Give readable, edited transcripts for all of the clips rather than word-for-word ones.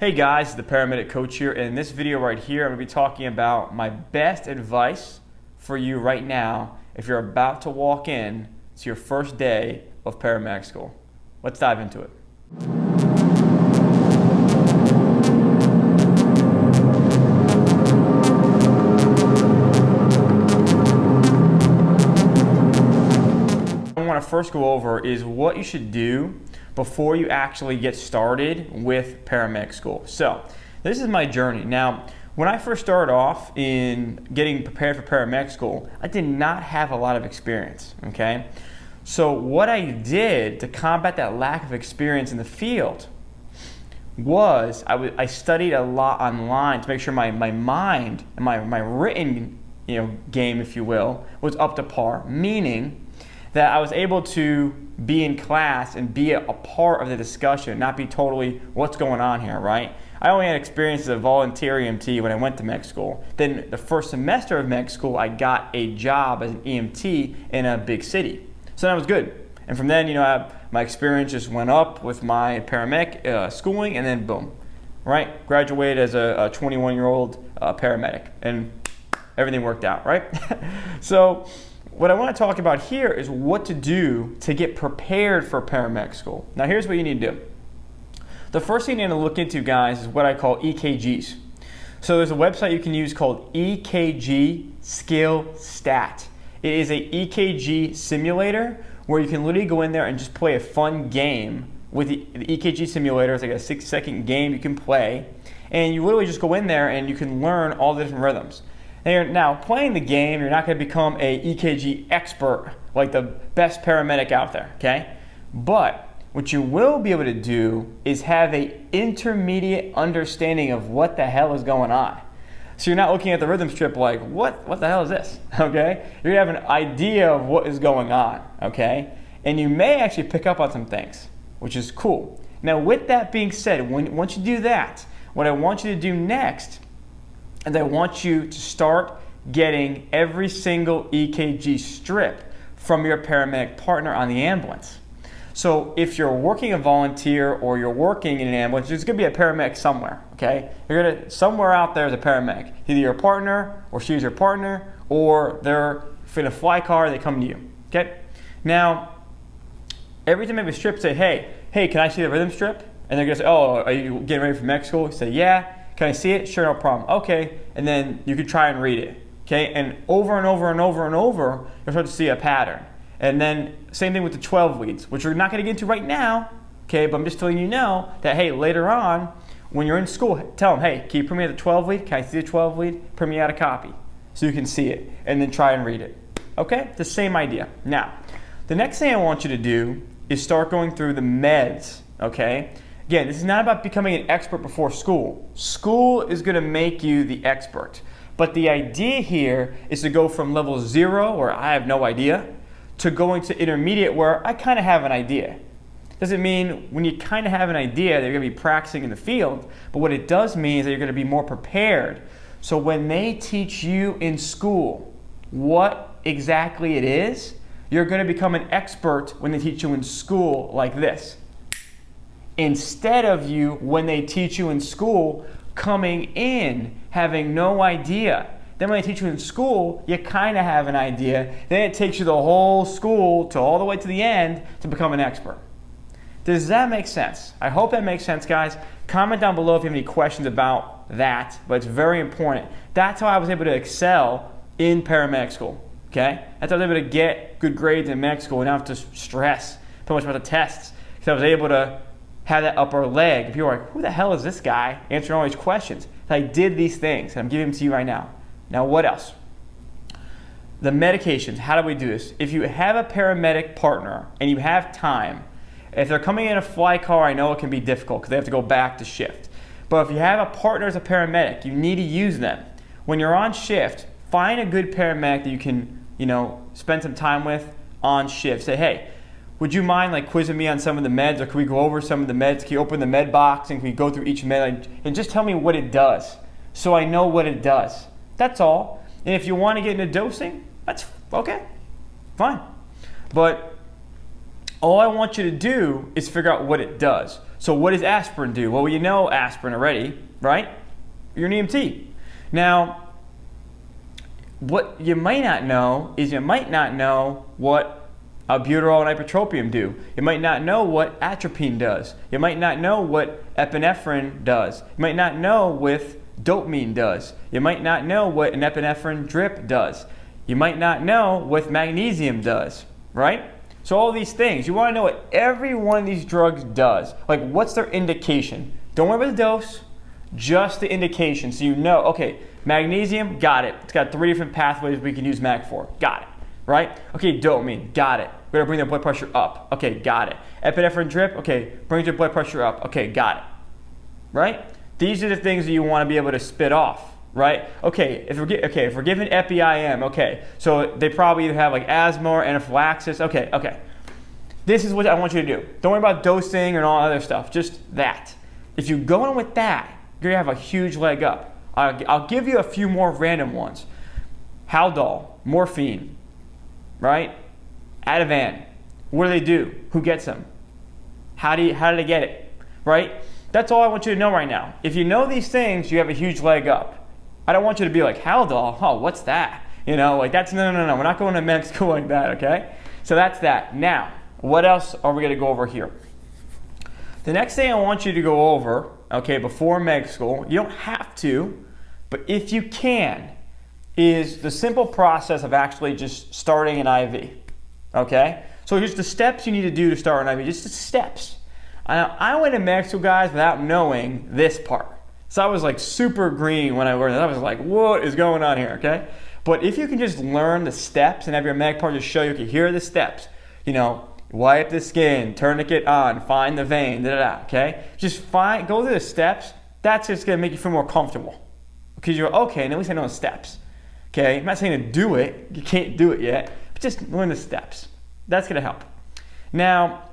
Hey guys, it's the Paramedic Coach here, and in this video right here, I'm going to be talking about my best advice for you right now if you're about to walk in to your first day of paramedic school. Let's dive into it. What I want to first go over is what you should do before you actually get started with paramedic school. So this is my journey. Now, when I first started off in getting prepared for paramedic school, I did not have a lot of experience, okay? So what I did to combat that lack of experience in the field was I studied a lot online to make sure my mind and my written game, if you will, was up to par, meaning that I was able to be in class and be a part of the discussion, not be totally what's going on here, right? I only had experience as a volunteer EMT when I went to med school. Then the first semester of med school, I got a job as an EMT in a big city. So that was good. And from then, my experience just went up with my paramedic schooling, and then boom, right? Graduated as a 21-year-old paramedic, and everything worked out, right? So what I want to talk about here is what to do to get prepared for paramedic school. Now here's what you need to do. The first thing you need to look into, guys, is what I call EKGs. So there's a website you can use called EKG Skill Stat. It is a EKG simulator where you can literally go in there and just play a fun game with the EKG simulator. It's like a 6-second game you can play, and you literally just go in there and you can learn all the different rhythms. Now, playing the game, you're not going to become a EKG expert like the best paramedic out there, okay? But what you will be able to do is have an intermediate understanding of what the hell is going on. So you're not looking at the rhythm strip like, what the hell is this, okay? You're going to have an idea of what is going on, okay? And you may actually pick up on some things, which is cool. Now, with that being said, once you do that, what I want you to do next and I want you to start getting every single EKG strip from your paramedic partner on the ambulance. So if you're working a volunteer or you're working in an ambulance, there's going to be a paramedic somewhere, okay? Somewhere out there is a paramedic. Either your partner or she's your partner, or they're in a fly car, they come to you, okay? Now, every time you have a strip, say, hey, can I see the rhythm strip? And they're going to say, oh, are you getting ready for med school? You say, yeah. Can I see it? Sure, no problem. Okay, and then you could try and read it. Okay, and over and over and over and over, you'll start to see a pattern. And then same thing with the 12 leads, which we're not going to get into right now. Okay, but I'm just telling you now that hey, later on, when you're in school, tell them, hey, can you print me out the 12 lead? Can I see the 12 lead? Print me out a copy so you can see it, and then try and read it. Okay, the same idea. Now, the next thing I want you to do is start going through the meds. Okay. Again, this is not about becoming an expert before school. School is going to make you the expert. But the idea here is to go from level 0, where I have no idea, to going to intermediate, where I kind of have an idea. Doesn't mean when you kind of have an idea that you're going to be practicing in the field, but what it does mean is that you're going to be more prepared. So when they teach you in school what exactly it is, you're going to become an expert when they teach you in school like this. Instead of you, when they teach you in school, coming in, having no idea. Then when they teach you in school, you kind of have an idea. Then it takes you the whole school to all the way to the end to become an expert. Does that make sense? I hope that makes sense, guys. Comment down below if you have any questions about that, but it's very important. That's how I was able to excel in paramedic school, okay? That's how I was able to get good grades in med school and not have to stress too much about the tests, because I was able to have that upper leg. People are like, who the hell is this guy answering all these questions? So I did these things, and I'm giving them to you right now. Now, what else? The medications. How do we do this? If you have a paramedic partner and you have time, if they're coming in a fly car, I know it can be difficult because they have to go back to shift. But if you have a partner as a paramedic, you need to use them. When you're on shift, find a good paramedic that you can, spend some time with on shift. Say, hey, would you mind quizzing me on some of the meds, or can we go over some of the meds? Can you open the med box and can we go through each med and just tell me what it does so I know what it does? That's all. And if you want to get into dosing, that's okay, fine. But all I want you to do is figure out what it does. So what does aspirin do? Well, you know aspirin already, right? You're an EMT. Now, what you might not know is you might not know what albuterol and ipratropium do. You might not know what atropine does. You might not know what epinephrine does. You might not know what dopamine does. You might not know what an epinephrine drip does. You might not know what magnesium does, right? So all these things, you want to know what every one of these drugs does. Like, what's their indication? Don't worry about the dose, just the indication. So you know, okay, magnesium, got it. It's got 3 different pathways we can use mag for. Got it, right? Okay, dopamine, got it. We're going to bring the blood pressure up. Okay, got it. Epinephrine drip, okay, brings your blood pressure up. Okay, got it, right? These are the things that you want to be able to spit off, right? Okay, if we're given epi-IM, okay, so they probably either have like asthma or anaphylaxis. Okay. This is what I want you to do. Don't worry about dosing and all other stuff, just that. If you go in with that, you're going to have a huge leg up. I'll give you a few more random ones. Haldol, morphine, right? Ativan, what do they do? Who gets them? How do they get it, right? That's all I want you to know right now. If you know these things, you have a huge leg up. I don't want you to be like, Haldol, oh, what's that? You know, like that's, no. We're not going to med school like that, okay? So that's that. Now, what else are we going to go over here? The next thing I want you to go over, okay, before med school, you don't have to, but if you can, is the simple process of actually just starting an IV, okay? So here's the steps you need to do to start an IV, just the steps. I went to med school, guys, without knowing this part. So I was like super green when I learned it. I was like, what is going on here, okay? But if you can just learn the steps and have your med part just show you, okay, here are the steps. You know, wipe the skin, tourniquet on, find the vein, okay? Just go through the steps. That's just gonna make you feel more comfortable. Because you're, okay, and at least I know the steps. Okay, I'm not saying to do it, you can't do it yet, but just learn the steps. That's gonna help. Now,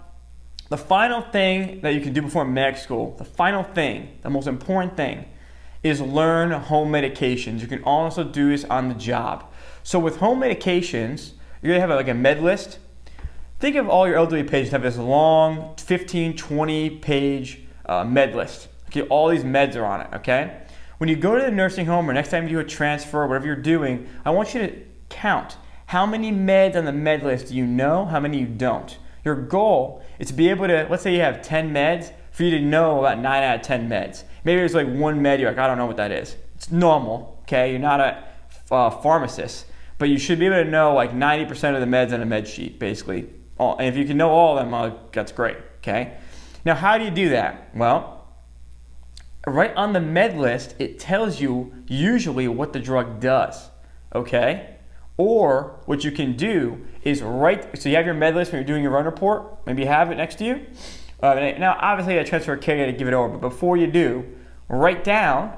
the final thing that you can do before med school, the most important thing, is learn home medications. You can also do this on the job. So with home medications, you're gonna have like a med list. Think of all your elderly patients have this long 15, 20 page med list. Okay, all these meds are on it, okay? When you go to the nursing home or next time you do a transfer, whatever you're doing, I want you to count how many meds on the med list do you know, how many you don't. Your goal is to be able to, let's say you have 10 meds, for you to know about 9 out of 10 meds. Maybe there's like one med, you're like, I don't know what that is. It's normal, okay? You're not a pharmacist, but you should be able to know like 90% of the meds on a med sheet, basically. And if you can know all of them, that's great, okay? Now, how do you do that? Well, right on the med list, it tells you usually what the drug does, okay? Or what you can do is so you have your med list when you're doing your run report, maybe you have it next to you. Now, obviously, a transfer care, you got to give it over, but before you do, write down,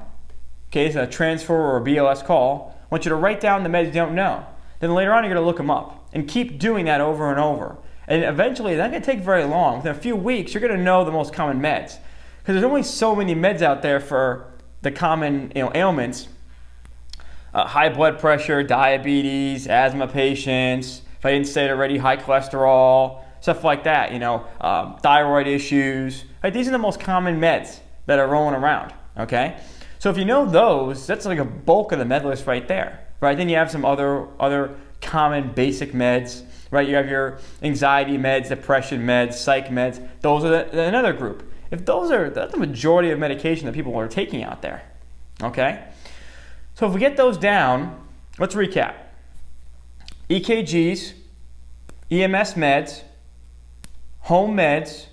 okay, it's a transfer or a BLS call, I want you to write down the meds you don't know. Then later on, you're going to look them up and keep doing that over and over. And eventually, that's not going to take very long. Within a few weeks, you're going to know the most common meds. Because there's only so many meds out there for the common ailments. High blood pressure, diabetes, asthma patients, if I didn't say it already, high cholesterol, stuff like that, thyroid issues. Right? These are the most common meds that are rolling around, okay? So if you know those, that's like a bulk of the med list right there, right? Then you have some other common basic meds, right? You have your anxiety meds, depression meds, psych meds. Those are another group. If that's the majority of medication that people are taking out there, okay? So if we get those down, let's recap. EKGs, EMS meds, home meds,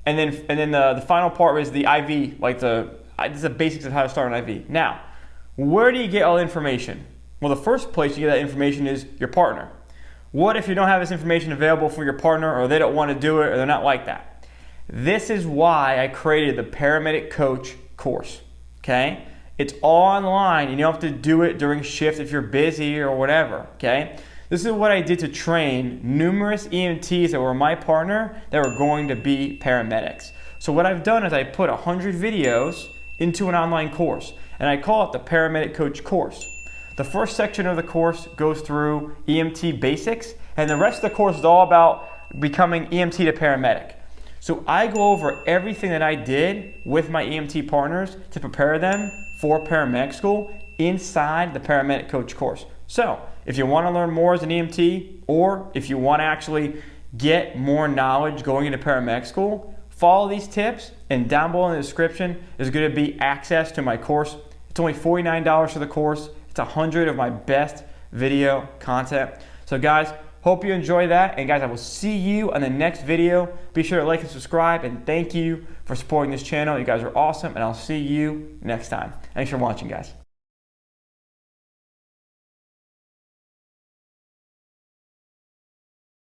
and then the final part is the IV, this is the basics of how to start an IV. Now, where do you get all the information? Well, the first place you get that information is your partner. What if you don't have this information available for your partner, or they don't want to do it, or they're not like that? This is why I created the Paramedic Coach course, okay? It's all online. You don't have to do it during shift if you're busy or whatever, okay? This is what I did to train numerous EMTs that were my partner that were going to be paramedics. So what I've done is I put 100 videos into an online course, and I call it the Paramedic Coach course. The first section of the course goes through EMT basics, and the rest of the course is all about becoming EMT to paramedic. So I go over everything that I did with my EMT partners to prepare them for paramedic school inside the Paramedic Coach course. So if you want to learn more as an EMT, or if you want to actually get more knowledge going into paramedic school, follow these tips, and down below in the description is going to be access to my course. It's only $49 for the course. It's 100 of my best video content. So guys, hope you enjoy that, and guys, I will see you on the next video. Be sure to like and subscribe, and thank you for supporting this channel. You guys are awesome, and I'll see you next time. Thanks for watching, guys.